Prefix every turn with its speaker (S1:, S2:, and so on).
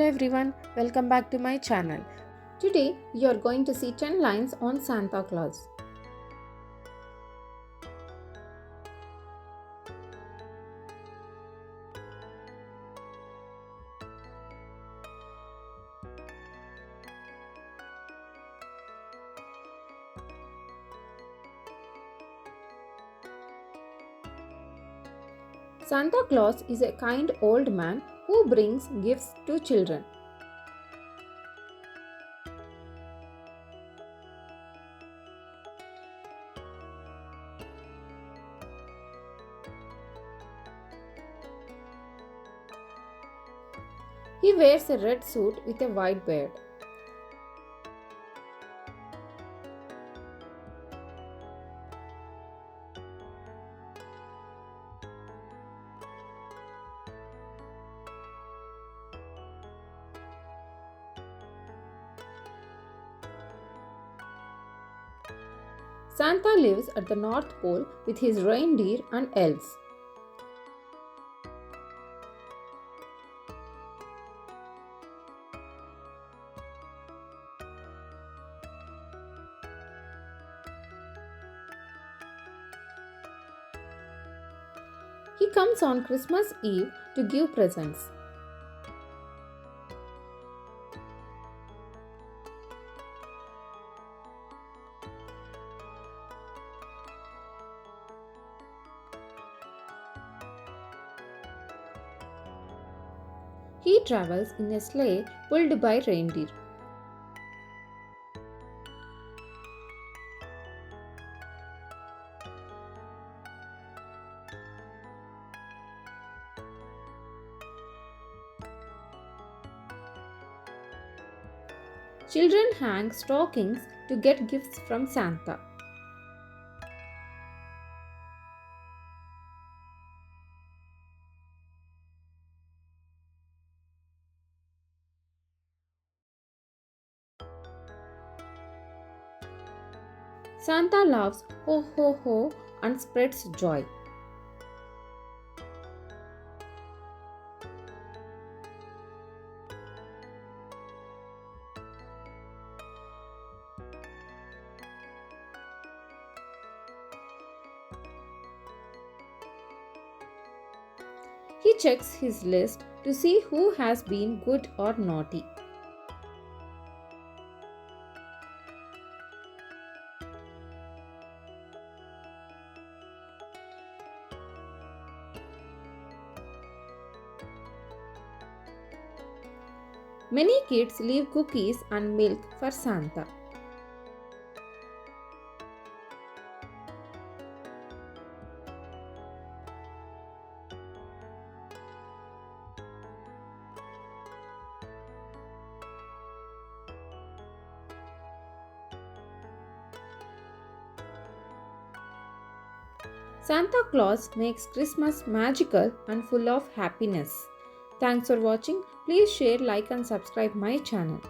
S1: Hello everyone, welcome back to my channel. Today you are going to see 10 lines on Santa Claus. Santa Claus is a kind old man who brings gifts to children. He wears a red suit with a white beard. Santa lives at the North Pole with his reindeer and elves. He comes on Christmas Eve to give presents. He travels in a sleigh pulled by reindeer. Children hang stockings to get gifts from Santa. Santa laughs ho ho ho and spreads joy. He checks his list to see who has been good or naughty. Many kids leave cookies and milk for Santa. Santa Claus makes Christmas magical and full of happiness. Thanks for watching. Please share, like and subscribe my channel.